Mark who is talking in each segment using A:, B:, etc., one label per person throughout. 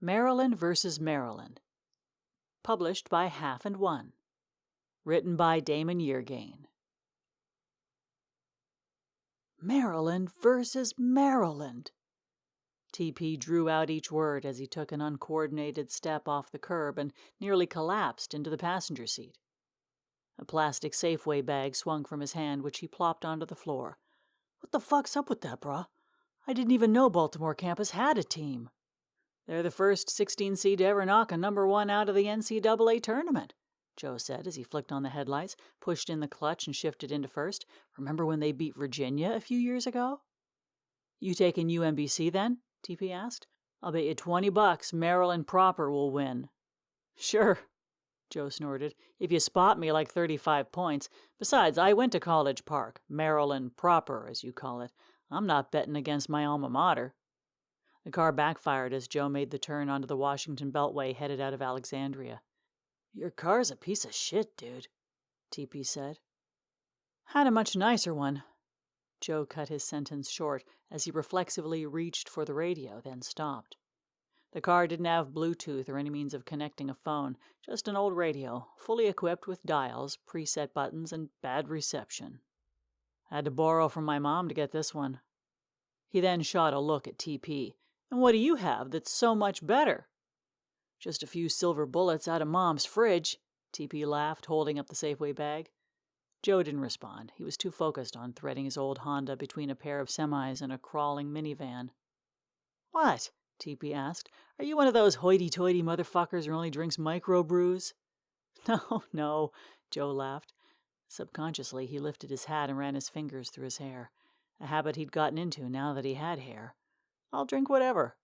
A: Maryland vs. Maryland. Published by Half and One. Written by Damon Yeargain. Maryland versus Maryland. TP drew out each word as he took an uncoordinated step off the curb and nearly collapsed into the passenger seat. A plastic Safeway bag swung from his hand, which he plopped onto the floor. What the fuck's up with that, brah? I didn't even know Baltimore campus had a team. They're the first 16 seed to ever knock a number 1 out of the NCAA tournament, Joe said as he flicked on the headlights, pushed in the clutch, and shifted into first. Remember when they beat Virginia a few years ago? You taking UMBC then? TP asked. I'll bet you $20 Maryland proper will win. Sure, Joe snorted, if you spot me like 35 points. Besides, I went to College Park, Maryland proper, as you call it. I'm not betting against my alma mater. The car backfired as Joe made the turn onto the Washington Beltway headed out of Alexandria. Your car's a piece of shit, dude, TP said. Had a much nicer one. Joe cut his sentence short as he reflexively reached for the radio, then stopped. The car didn't have Bluetooth or any means of connecting a phone, just an old radio, fully equipped with dials, preset buttons, and bad reception. Had to borrow from my mom to get this one. He then shot a look at TP. And what do you have that's so much better? Just a few silver bullets out of Mom's fridge, TP laughed, holding up the Safeway bag. Joe didn't respond. He was too focused on threading his old Honda between a pair of semis and a crawling minivan. What? TP asked. Are you one of those hoity-toity motherfuckers who only drinks microbrews? No, Joe laughed. Subconsciously, he lifted his hat and ran his fingers through his hair, a habit he'd gotten into now that he had hair. I'll drink whatever.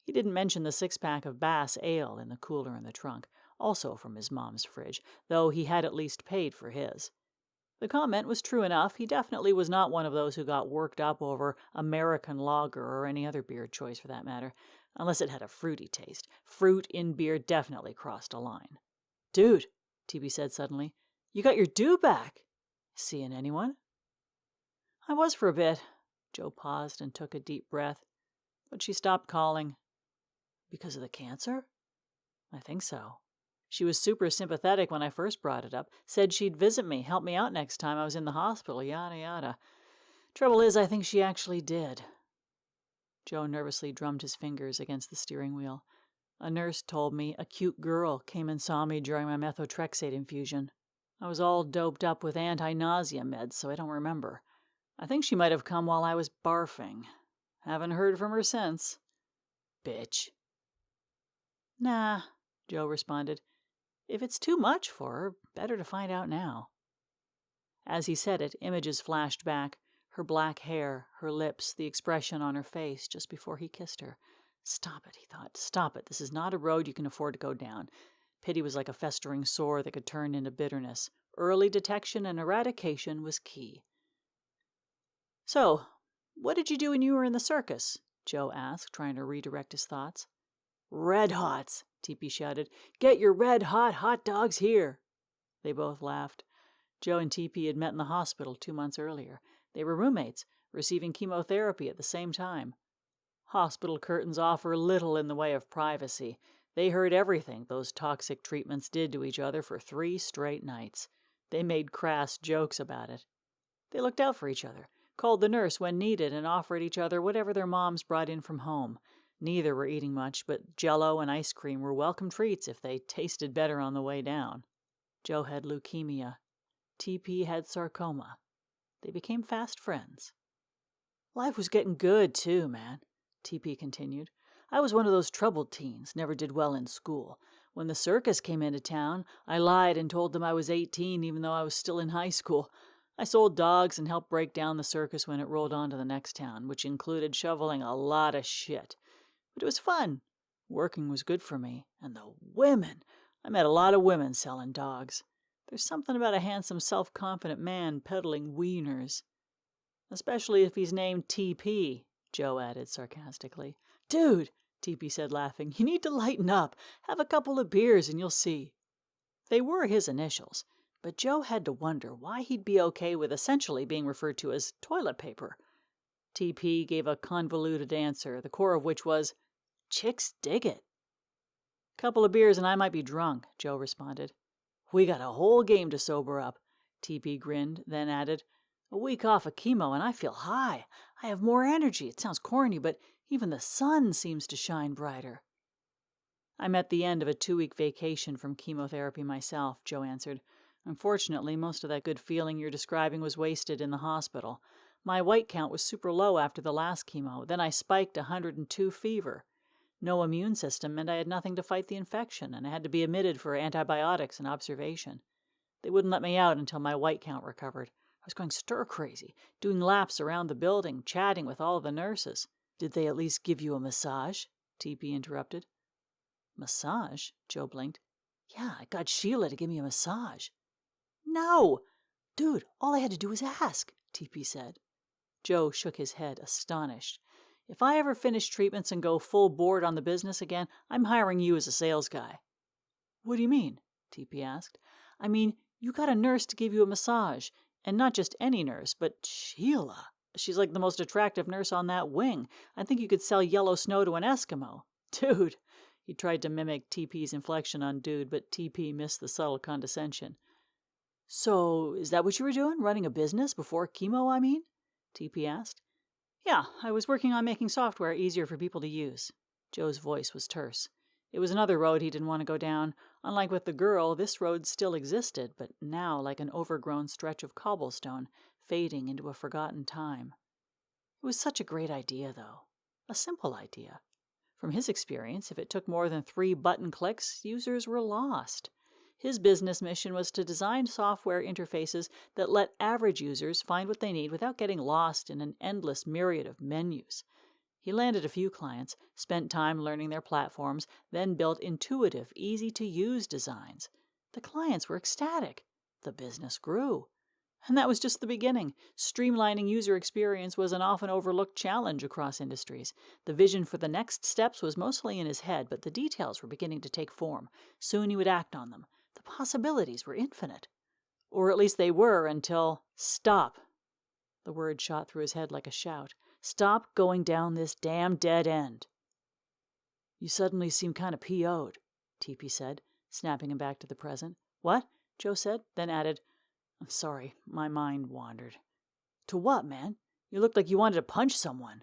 A: He didn't mention the 6-pack of Bass ale in the cooler in the trunk, also from his mom's fridge, though he had at least paid for his. The comment was true enough. He definitely was not one of those who got worked up over American lager or any other beer choice for that matter, unless it had a fruity taste. Fruit in beer definitely crossed a line. Dude, TB said suddenly, you got your due back. Seeing anyone? I was for a bit. Joe paused and took a deep breath. But she stopped calling. Because of the cancer? I think so. She was super sympathetic when I first brought it up. Said she'd visit me, help me out next time I was in the hospital, yada yada. Trouble is, I think she actually did. Joe nervously drummed his fingers against the steering wheel. A nurse told me a cute girl came and saw me during my methotrexate infusion. I was all doped up with anti-nausea meds, so I don't remember. I think she might have come while I was barfing. Haven't heard from her since. Bitch. Nah, Joe responded. If it's too much for her, better to find out now. As he said it, images flashed back. Her black hair, her lips, the expression on her face just before he kissed her. Stop it, he thought. Stop it. This is not a road you can afford to go down. Pity was like a festering sore that could turn into bitterness. Early detection and eradication was key. So, what did you do when you were in the circus? Joe asked, trying to redirect his thoughts. Red Hots, TP shouted. Get your red hot hot dogs here. They both laughed. Joe and TP had met in the hospital 2 months earlier. They were roommates, receiving chemotherapy at the same time. Hospital curtains offer little in the way of privacy. They heard everything those toxic treatments did to each other for 3 straight nights. They made crass jokes about it. They looked out for each other, called the nurse when needed, and offered each other whatever their moms brought in from home. Neither were eating much, but Jell-O and ice cream were welcome treats if they tasted better on the way down. Joe had leukemia. TP had sarcoma. They became fast friends. Life was getting good, too, man, TP continued. I was one of those troubled teens, never did well in school. When the circus came into town, I lied and told them I was 18 even though I was still in high school. I sold dogs and helped break down the circus when it rolled on to the next town, which included shoveling a lot of shit. But it was fun. Working was good for me. And the women! I met a lot of women selling dogs. There's something about a handsome, self-confident man peddling wieners. Especially if he's named TP, Joe added sarcastically. Dude, TP said, laughing, you need to lighten up. Have a couple of beers and you'll see. They were his initials, but Joe had to wonder why he'd be okay with essentially being referred to as toilet paper. TP gave a convoluted answer, the core of which was, chicks dig it. Couple of beers and I might be drunk, Joe responded. We got a whole game to sober up, TP grinned, then added, a week off of chemo and I feel high. I have more energy. It sounds corny, but even the sun seems to shine brighter. I'm at the end of a 2-week vacation from chemotherapy myself, Joe answered. Unfortunately, most of that good feeling you're describing was wasted in the hospital. My white count was super low after the last chemo. Then I spiked 102 fever. No immune system, and I had nothing to fight the infection, and I had to be admitted for antibiotics and observation. They wouldn't let me out until my white count recovered. I was going stir-crazy, doing laps around the building, chatting with all the nurses. Did they at least give you a massage? TP interrupted. Massage? Joe blinked. Yeah, I got Sheila to give me a massage. No! Dude, all I had to do was ask, TP said. Joe shook his head, astonished. If I ever finish treatments and go full board on the business again, I'm hiring you as a sales guy. What do you mean? TP asked. I mean, you got a nurse to give you a massage, and not just any nurse, but Sheila. She's like the most attractive nurse on that wing. I think you could sell yellow snow to an Eskimo. Dude. He tried to mimic TP's inflection on dude, but TP missed the subtle condescension. So, is that what you were doing? Running a business before chemo, I mean? TP asked. Yeah, I was working on making software easier for people to use. Joe's voice was terse. It was another road he didn't want to go down. Unlike with the girl, this road still existed, but now like an overgrown stretch of cobblestone, fading into a forgotten time. It was such a great idea, though. A simple idea. From his experience, if it took more than 3 button clicks, users were lost. His business mission was to design software interfaces that let average users find what they need without getting lost in an endless myriad of menus. He landed a few clients, spent time learning their platforms, then built intuitive, easy-to-use designs. The clients were ecstatic. The business grew. And that was just the beginning. Streamlining user experience was an often overlooked challenge across industries. The vision for the next steps was mostly in his head, but the details were beginning to take form. Soon he would act on them. The possibilities were infinite. Or at least they were until... Stop! The word shot through his head like a shout. Stop going down this damn dead end. You suddenly seem kind of PO'd, TP said, snapping him back to the present. What? Joe said, then added, I'm sorry, my mind wandered. To what, man? You looked like you wanted to punch someone.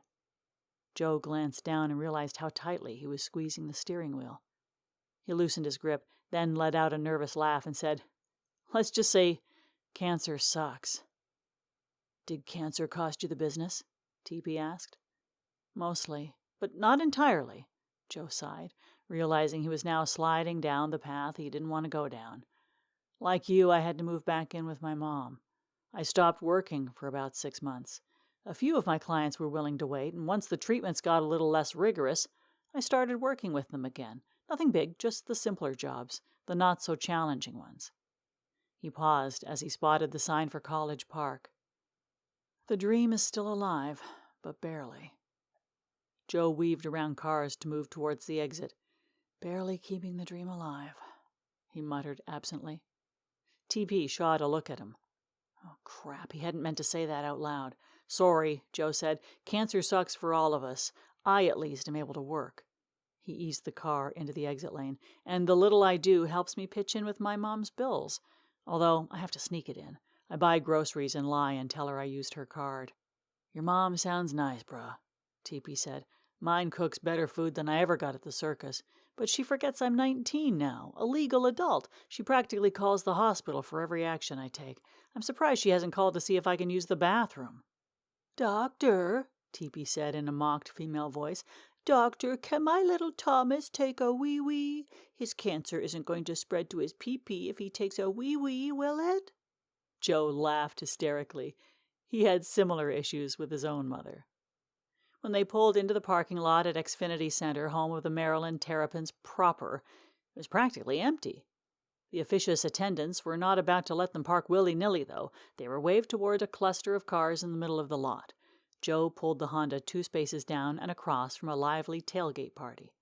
A: Joe glanced down and realized how tightly he was squeezing the steering wheel. He loosened his grip, then let out a nervous laugh and said, Let's just say cancer sucks. Did cancer cost you the business? TP asked. Mostly, but not entirely, Joe sighed, realizing he was now sliding down the path he didn't want to go down. Like you, I had to move back in with my mom. I stopped working for about 6 months. A few of my clients were willing to wait, and once the treatments got a little less rigorous, I started working with them again. Nothing big, just the simpler jobs, the not-so-challenging ones. He paused as he spotted the sign for College Park. The dream is still alive, but barely. Joe weaved around cars to move towards the exit. Barely keeping the dream alive, he muttered absently. TP shot a look at him. Oh, crap, he hadn't meant to say that out loud. Sorry, Joe said. Cancer sucks for all of us. I, at least, am able to work. He eased the car into the exit lane, and the little I do helps me pitch in with my mom's bills. Although, I have to sneak it in. I buy groceries and lie and tell her I used her card. Your mom sounds nice, bruh, TP said. Mine cooks better food than I ever got at the circus. But she forgets I'm 19 now, a legal adult. She practically calls the hospital for every action I take. I'm surprised she hasn't called to see if I can use the bathroom. Doctor, TP said in a mocked female voice, Doctor, can my little Thomas take a wee-wee? His cancer isn't going to spread to his pee-pee if he takes a wee-wee, will it? Joe laughed hysterically. He had similar issues with his own mother. When they pulled into the parking lot at Xfinity Center, home of the Maryland Terrapins proper, it was practically empty. The officious attendants were not about to let them park willy-nilly, though. They were waved toward a cluster of cars in the middle of the lot. Joe pulled the Honda 2 spaces down and across from a lively tailgate party.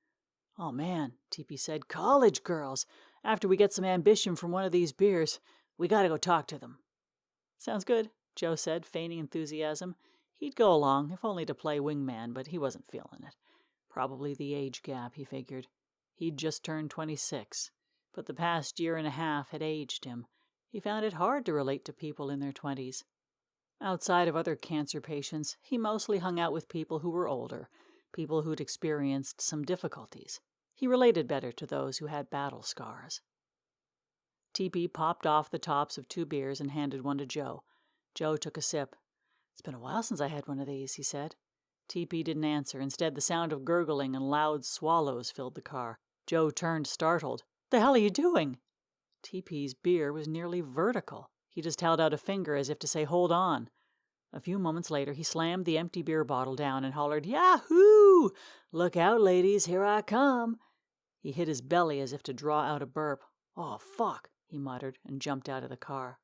A: Oh, man, TP said, college girls. After we get some ambition from one of these beers, we gotta go talk to them. Sounds good, Joe said, feigning enthusiasm. He'd go along, if only to play wingman, but he wasn't feeling it. Probably the age gap, he figured. He'd just turned 26, but the past year and a half had aged him. He found it hard to relate to people in their 20s. Outside of other cancer patients, he mostly hung out with people who were older, people who'd experienced some difficulties. He related better to those who had battle scars. TP popped off the tops of 2 beers and handed one to Joe. Joe took a sip. "It's been a while since I had one of these," he said. TP didn't answer. Instead, the sound of gurgling and loud swallows filled the car. Joe turned, startled. "The hell are you doing?" TP's beer was nearly vertical. He just held out a finger as if to say, "Hold on." A few moments later, he slammed the empty beer bottle down and hollered, "Yahoo! Look out, ladies, here I come." He hit his belly as if to draw out a burp. "Oh, fuck," he muttered and jumped out of the car.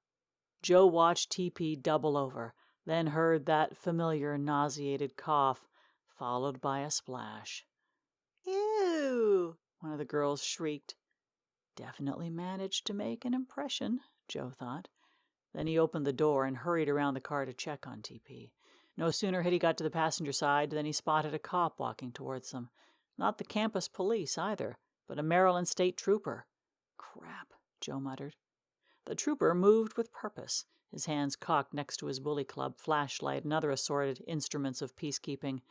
A: Joe watched TP double over, then heard that familiar nauseated cough, followed by a splash. "Ew!" one of the girls shrieked. Definitely managed to make an impression, Joe thought. Then he opened the door and hurried around the car to check on TP. No sooner had he got to the passenger side than he spotted a cop walking towards them. Not the campus police, either, but a Maryland state trooper. "Crap," Joe muttered. The trooper moved with purpose, his hands cocked next to his bully club, flashlight, and other assorted instruments of peacekeeping.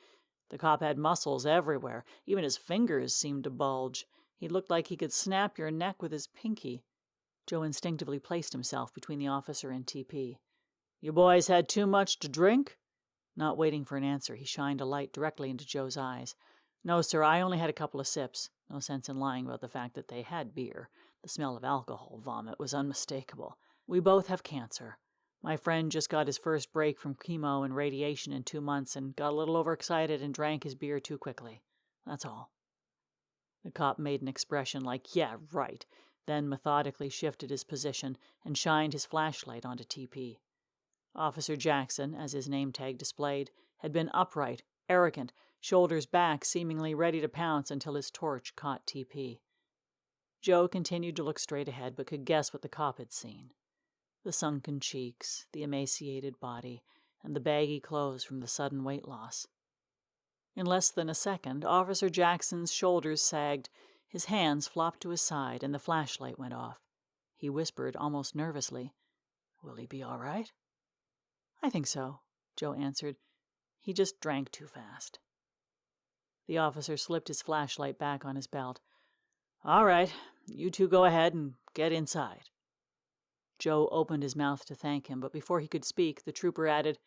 A: The cop had muscles everywhere. Even his fingers seemed to bulge. He looked like he could snap your neck with his pinky. Joe instinctively placed himself between the officer and TP. "You boys had too much to drink?" Not waiting for an answer, he shined a light directly into Joe's eyes. "No, sir, I only had a couple of sips." No sense in lying about the fact that they had beer. The smell of alcohol vomit was unmistakable. "We both have cancer. My friend just got his first break from chemo and radiation in 2 months and got a little overexcited and drank his beer too quickly. That's all." The cop made an expression like, "Yeah, right," then methodically shifted his position and shined his flashlight onto TP. Officer Jackson, as his name tag displayed, had been upright, arrogant, shoulders back, seemingly ready to pounce until his torch caught TP. Joe continued to look straight ahead, but could guess what the cop had seen. The sunken cheeks, the emaciated body, and the baggy clothes from the sudden weight loss. In less than a second, Officer Jackson's shoulders sagged, his hands flopped to his side, and the flashlight went off. He whispered, almost nervously, "Will he be all right?" "I think so," Joe answered. "He just drank too fast." The officer slipped his flashlight back on his belt. "All right, you two go ahead and get inside." Joe opened his mouth to thank him, but before he could speak, the trooper added,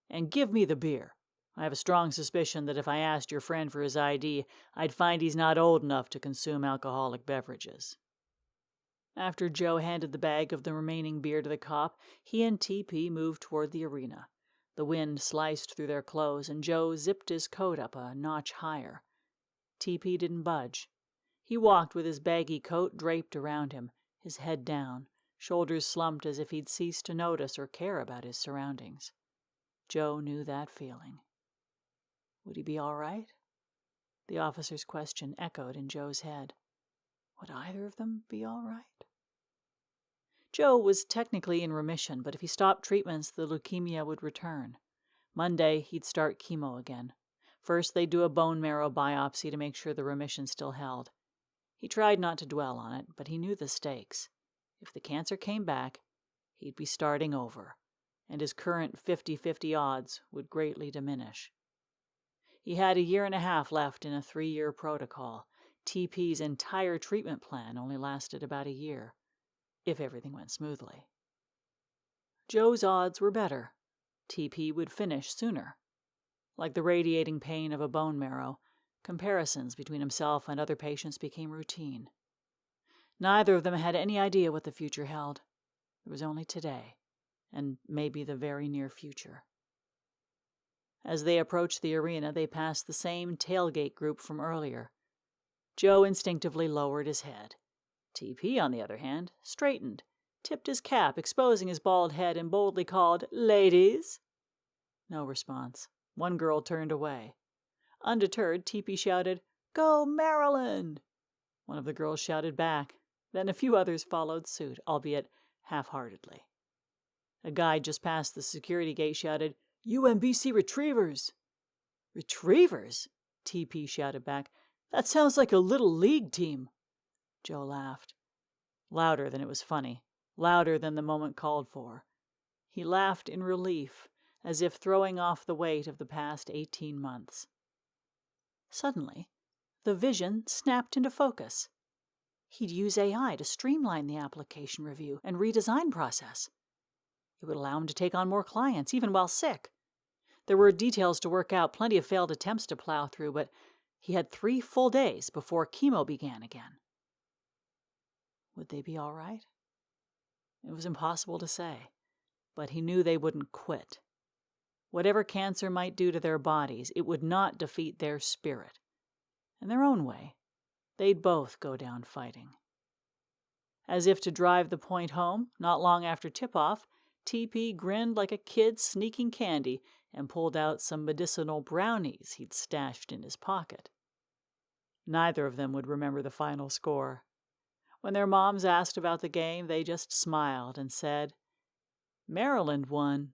A: "And give me the beer. I have a strong suspicion that if I asked your friend for his ID, I'd find he's not old enough to consume alcoholic beverages." After Joe handed the bag of the remaining beer to the cop, he and TP moved toward the arena. The wind sliced through their clothes, and Joe zipped his coat up a notch higher. TP didn't budge. He walked with his baggy coat draped around him, his head down, shoulders slumped as if he'd ceased to notice or care about his surroundings. Joe knew that feeling. Would he be all right? The officer's question echoed in Joe's head. Would either of them be all right? Joe was technically in remission, but if he stopped treatments, the leukemia would return. Monday, he'd start chemo again. First, they'd do a bone marrow biopsy to make sure the remission still held. He tried not to dwell on it, but he knew the stakes. If the cancer came back, he'd be starting over, and his current 50-50 odds would greatly diminish. He had a year and a half left in a 3-year protocol. TP's entire treatment plan only lasted about a year, if everything went smoothly. Joe's odds were better. TP would finish sooner. Like the radiating pain of a bone marrow, comparisons between himself and other patients became routine. Neither of them had any idea what the future held. There was only today, and maybe the very near future. As they approached the arena, they passed the same tailgate group from earlier. Joe instinctively lowered his head. TP, on the other hand, straightened, tipped his cap, exposing his bald head, and boldly called, "Ladies!" No response. One girl turned away. Undeterred, TP shouted, "Go Maryland!" One of the girls shouted back. Then a few others followed suit, albeit half-heartedly. A guy just past the security gate shouted, "UMBC Retrievers!" "Retrievers?" TP shouted back. That sounds like a little league team, Joe laughed. Louder than it was funny, louder than the moment called for. He laughed in relief, as if throwing off the weight of the past 18 months. Suddenly, the vision snapped into focus. He'd use AI to streamline the application review and redesign process. It would allow him to take on more clients, even while sick. There were details to work out, plenty of failed attempts to plow through, but he had 3 full days before chemo began again. Would they be all right? It was impossible to say, but he knew they wouldn't quit. Whatever cancer might do to their bodies, it would not defeat their spirit. In their own way, they'd both go down fighting. As if to drive the point home, not long after tip-off, TP grinned like a kid sneaking candy and pulled out some medicinal brownies he'd stashed in his pocket. Neither of them would remember the final score. When their moms asked about the game, they just smiled and said, "Maryland won."